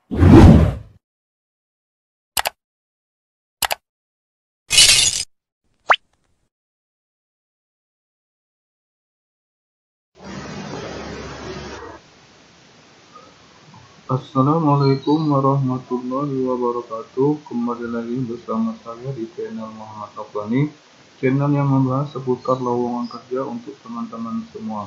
Assalamualaikum warahmatullahi wabarakatuh. Kembali lagi bersama saya di channel Muhammad Afghani, channel yang membahas seputar lowongan kerja untuk teman-teman semua.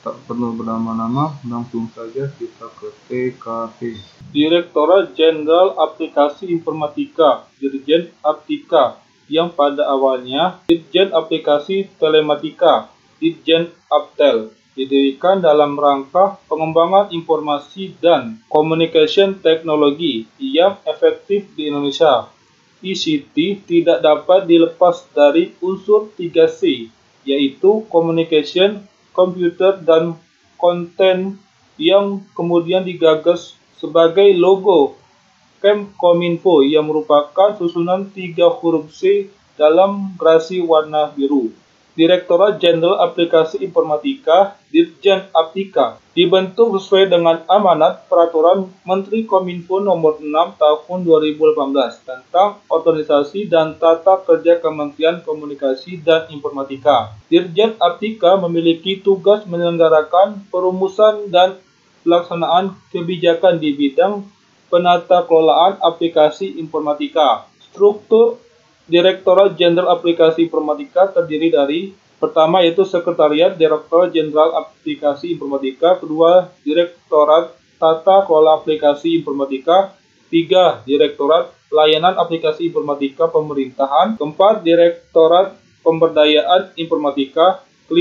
Tak perlu berlama-lama, langsung saja kita ke TKP. Direktorat Jenderal Aplikasi Informatika, Dirjen Aptika, yang pada awalnya Dirjen Aplikasi Telematika, Dirjen Aptel, didirikan dalam rangka pengembangan informasi dan communication teknologi yang efektif di Indonesia. ICT tidak dapat dilepas dari unsur 3C, yaitu communication, computer, dan konten, yang kemudian digagas sebagai logo Kemkominfo yang merupakan susunan 3 huruf C dalam grasi warna biru. Direktorat Jenderal Aplikasi Informatika, Dirjen Aptika, dibentuk sesuai dengan amanat Peraturan Menteri Kominfo Nomor 6 Tahun 2018 tentang organisasi dan tata kerja Kementerian Komunikasi dan Informatika. Dirjen Aptika memiliki tugas menyelenggarakan perumusan dan pelaksanaan kebijakan di bidang penata kelolaan aplikasi informatika. Struktur Direktorat Jenderal Aplikasi Informatika terdiri dari: pertama yaitu Sekretariat Direktorat Jenderal Aplikasi Informatika, kedua Direktorat Tata Kelola Aplikasi Informatika, 3 Direktorat Layanan Aplikasi Informatika Pemerintahan, 4 Direktorat Pemberdayaan Informatika, 5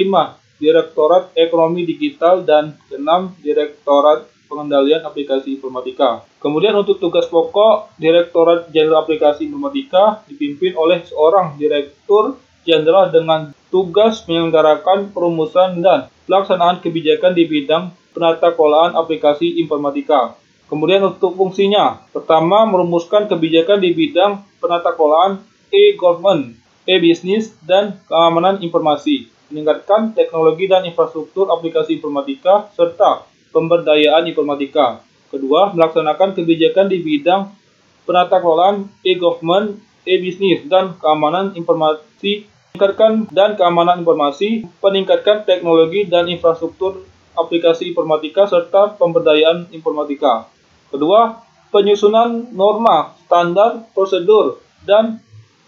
Direktorat Ekonomi Digital, dan 6 Direktorat Pengendalian Aplikasi Informatika. Kemudian untuk tugas pokok, Direktorat Jenderal Aplikasi Informatika dipimpin oleh seorang Direktur Jenderal dengan tugas menyelenggarakan perumusan dan pelaksanaan kebijakan di bidang penata kelolaan aplikasi informatika. Kemudian untuk fungsinya, pertama merumuskan kebijakan di bidang penata kelolaan e-government, e-business, dan keamanan informasi, meningkatkan teknologi dan infrastruktur aplikasi informatika, serta pemberdayaan informatika. Kedua, melaksanakan kebijakan di bidang penata kelolaan e-government, e-business, dan keamanan informasi, peningkatkan teknologi dan infrastruktur aplikasi informatika, serta pemberdayaan informatika. Kedua, penyusunan norma, standar, prosedur, dan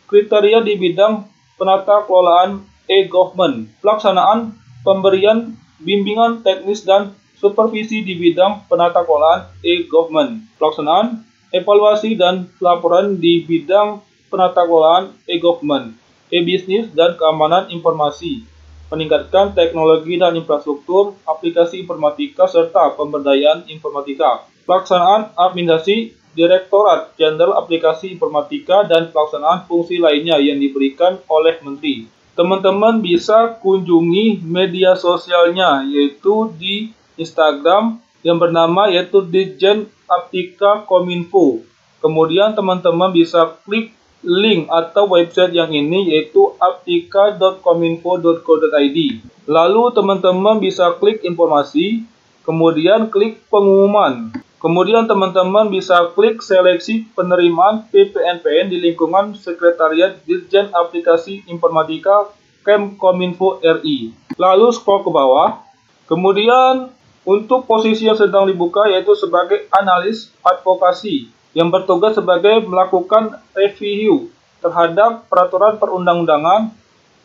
kriteria di bidang penata kelolaan e-government, pelaksanaan pemberian bimbingan teknis dan supervisi di bidang penata kelolaan e-government, pelaksanaan evaluasi dan pelaporan di bidang penata kelolaan e-government, e-business, dan keamanan informasi, meningkatkan teknologi dan infrastruktur aplikasi informatika, serta pemberdayaan informatika, pelaksanaan administrasi Direktorat Jenderal Aplikasi Informatika, dan pelaksanaan fungsi lainnya yang diberikan oleh Menteri. Teman-teman bisa kunjungi media sosialnya, yaitu di Instagram yang bernama yaitu Dirjen Aptika Kominfo. Kemudian teman-teman bisa klik link atau website yang ini, yaitu aptika.kominfo.co.id. Lalu teman-teman bisa klik informasi, kemudian klik pengumuman. Kemudian teman-teman bisa klik seleksi penerimaan PPNPN di lingkungan Sekretariat Dirjen Aplikasi Informatika Kemkominfo RI. Lalu scroll ke bawah. Kemudian untuk posisi yang sedang dibuka yaitu sebagai analis advokasi yang bertugas sebagai melakukan review terhadap peraturan perundang-undangan,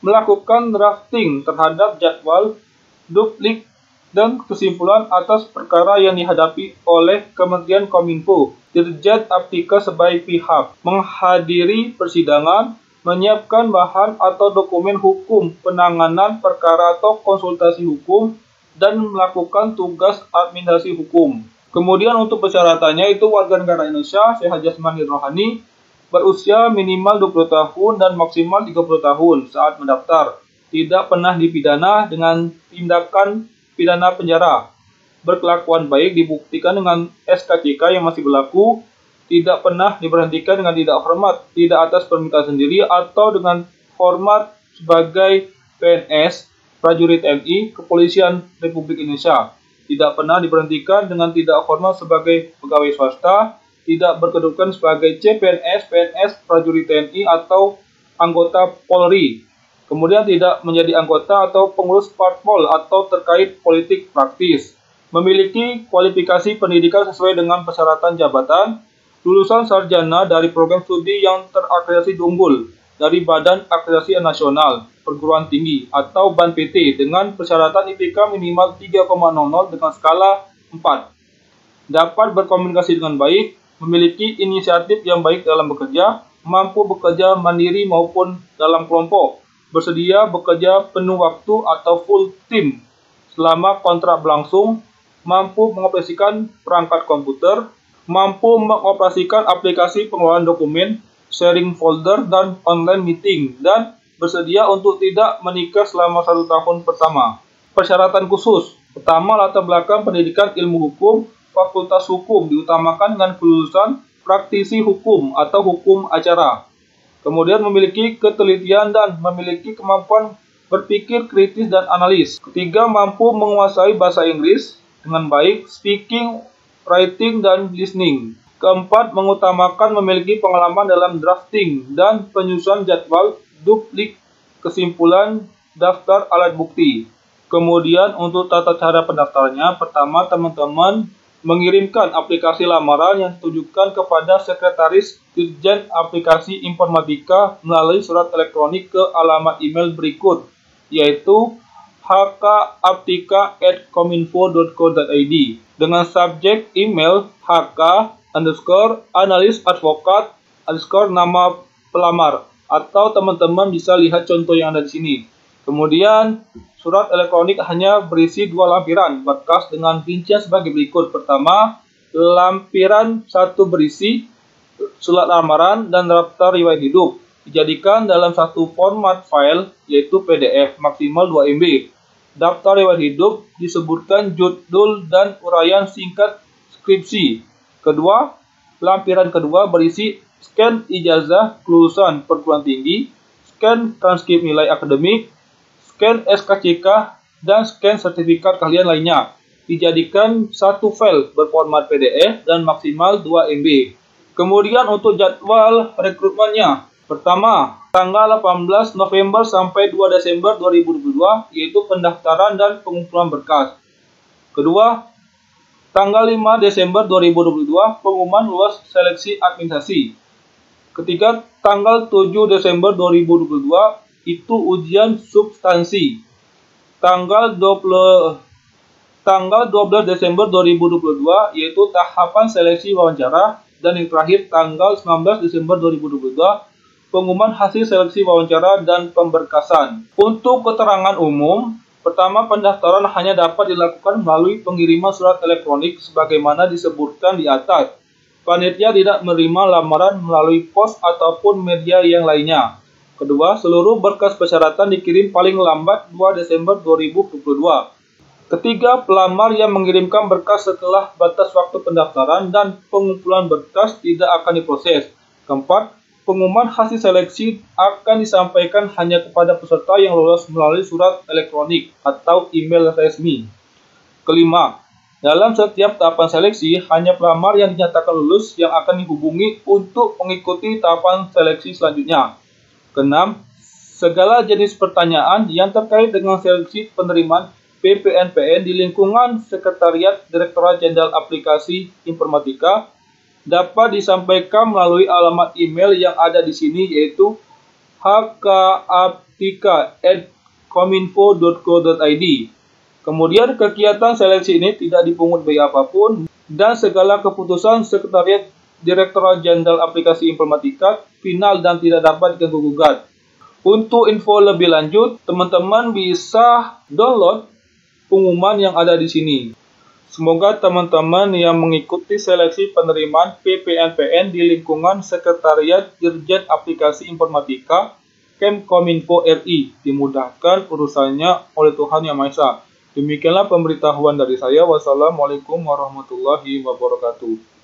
melakukan drafting terhadap jadwal, duplik, dan kesimpulan atas perkara yang dihadapi oleh Kementerian Kominfo. Dirjen Aptika sebagai pihak menghadiri persidangan, menyiapkan bahan atau dokumen hukum, penanganan perkara atau konsultasi hukum, dan melakukan tugas administrasi hukum. Kemudian untuk persyaratannya itu warga negara Indonesia, sehat jasmani rohani, berusia minimal 20 tahun dan maksimal 30 tahun saat mendaftar, tidak pernah dipidana dengan tindakan pidana penjara, berkelakuan baik dibuktikan dengan SKCK yang masih berlaku, tidak pernah diberhentikan dengan tidak hormat, tidak atas permintaan sendiri atau dengan hormat sebagai PNS, prajurit TNI, Kepolisian Republik Indonesia. tidak pernah diberhentikan dengan tidak hormat sebagai pegawai swasta, tidak berkedudukan sebagai CPNS, PNS, prajurit TNI, atau anggota Polri. Kemudian tidak menjadi anggota atau pengurus parpol atau terkait politik praktis. Memiliki kualifikasi pendidikan sesuai dengan persyaratan jabatan, lulusan sarjana dari program studi yang terakreditasi unggul dari Badan Akreditasi Nasional Perguruan Tinggi atau BANPT dengan persyaratan IPK minimal 3,00 dengan skala 4. Dapat berkomunikasi dengan baik, memiliki inisiatif yang baik dalam bekerja, mampu bekerja mandiri maupun dalam kelompok, bersedia bekerja penuh waktu atau full time selama kontrak berlangsung, mampu mengoperasikan perangkat komputer, mampu mengoperasikan aplikasi pengelolaan dokumen, sharing folder, dan online meeting, dan bersedia untuk tidak menikah selama 1 tahun pertama. Persyaratan khusus. Pertama, latar belakang pendidikan ilmu hukum, fakultas hukum diutamakan dengan kelulusan praktisi hukum atau hukum acara. Kemudian memiliki ketelitian dan memiliki kemampuan berpikir kritis dan analis. Ketiga, mampu menguasai bahasa Inggris dengan baik, speaking, writing, dan listening. Keempat, mengutamakan memiliki pengalaman dalam drafting dan penyusunan jadwal, duplik, kesimpulan, daftar alat bukti. Kemudian untuk tata cara pendaftarannya, pertama teman-teman mengirimkan aplikasi lamaran yang ditujukan kepada Sekretaris Dirjen Aplikasi Informatika melalui surat elektronik ke alamat email berikut, yaitu hkaptika@kominfo.co.id dengan subjek email hk_analis_advokat_nama pelamar, atau teman-teman bisa lihat contoh yang ada di sini. Kemudian surat elektronik hanya berisi 2 lampiran berkas dengan rincian sebagai berikut. Pertama, lampiran 1 berisi surat lamaran dan daftar riwayat hidup, dijadikan dalam satu format file yaitu PDF maksimal 2 MB. Daftar riwayat hidup disebutkan judul dan uraian singkat skripsi. Kedua, lampiran kedua berisi scan ijazah kelulusan perguruan tinggi, scan transkrip nilai akademik, scan SKCK, dan scan sertifikat keahlian lainnya. Dijadikan satu file berformat PDF dan maksimal 2 MB. Kemudian untuk jadwal rekrutmennya. Pertama, tanggal 18 November sampai 2 Desember 2022, yaitu pendaftaran dan pengumpulan berkas. Kedua, tanggal 5 Desember 2022, pengumuman luas seleksi administrasi. Ketiga, tanggal 7 Desember 2022, itu ujian substansi. Tanggal 12 Desember 2022, yaitu tahapan seleksi wawancara. Dan yang terakhir, tanggal 19 Desember 2022, pengumuman hasil seleksi wawancara dan pemberkasan. Untuk keterangan umum, pertama, pendaftaran hanya dapat dilakukan melalui pengiriman surat elektronik sebagaimana disebutkan di atas. Panitia tidak menerima lamaran melalui pos ataupun media yang lainnya. Kedua, seluruh berkas persyaratan dikirim paling lambat 2 Desember 2022. Ketiga, pelamar yang mengirimkan berkas setelah batas waktu pendaftaran dan pengumpulan berkas tidak akan diproses. Keempat, pengumuman hasil seleksi akan disampaikan hanya kepada peserta yang lolos melalui surat elektronik atau email resmi. Kelima, dalam setiap tahapan seleksi, hanya pelamar yang dinyatakan lulus yang akan dihubungi untuk mengikuti tahapan seleksi selanjutnya. Keenam, segala jenis pertanyaan yang terkait dengan seleksi penerimaan PPNPN di lingkungan Sekretariat Direktorat Jenderal Aplikasi Informatika dapat disampaikan melalui alamat email yang ada di sini, yaitu hkaptika@kominfo.co.id. Kemudian kegiatan seleksi ini tidak dipungut biaya apapun dan segala keputusan Sekretariat Direktorat Jenderal Aplikasi Informatika final dan tidak dapat diganggu-gugat. Untuk info lebih lanjut, teman-teman bisa download pengumuman yang ada di sini. Semoga teman-teman yang mengikuti seleksi penerimaan PPNPN di lingkungan Sekretariat Dirjen Aplikasi Informatika Kemkominfo RI dimudahkan urusannya oleh Tuhan Yang Maha Esa. Demikianlah pemberitahuan dari saya. Wassalamualaikum warahmatullahi wabarakatuh.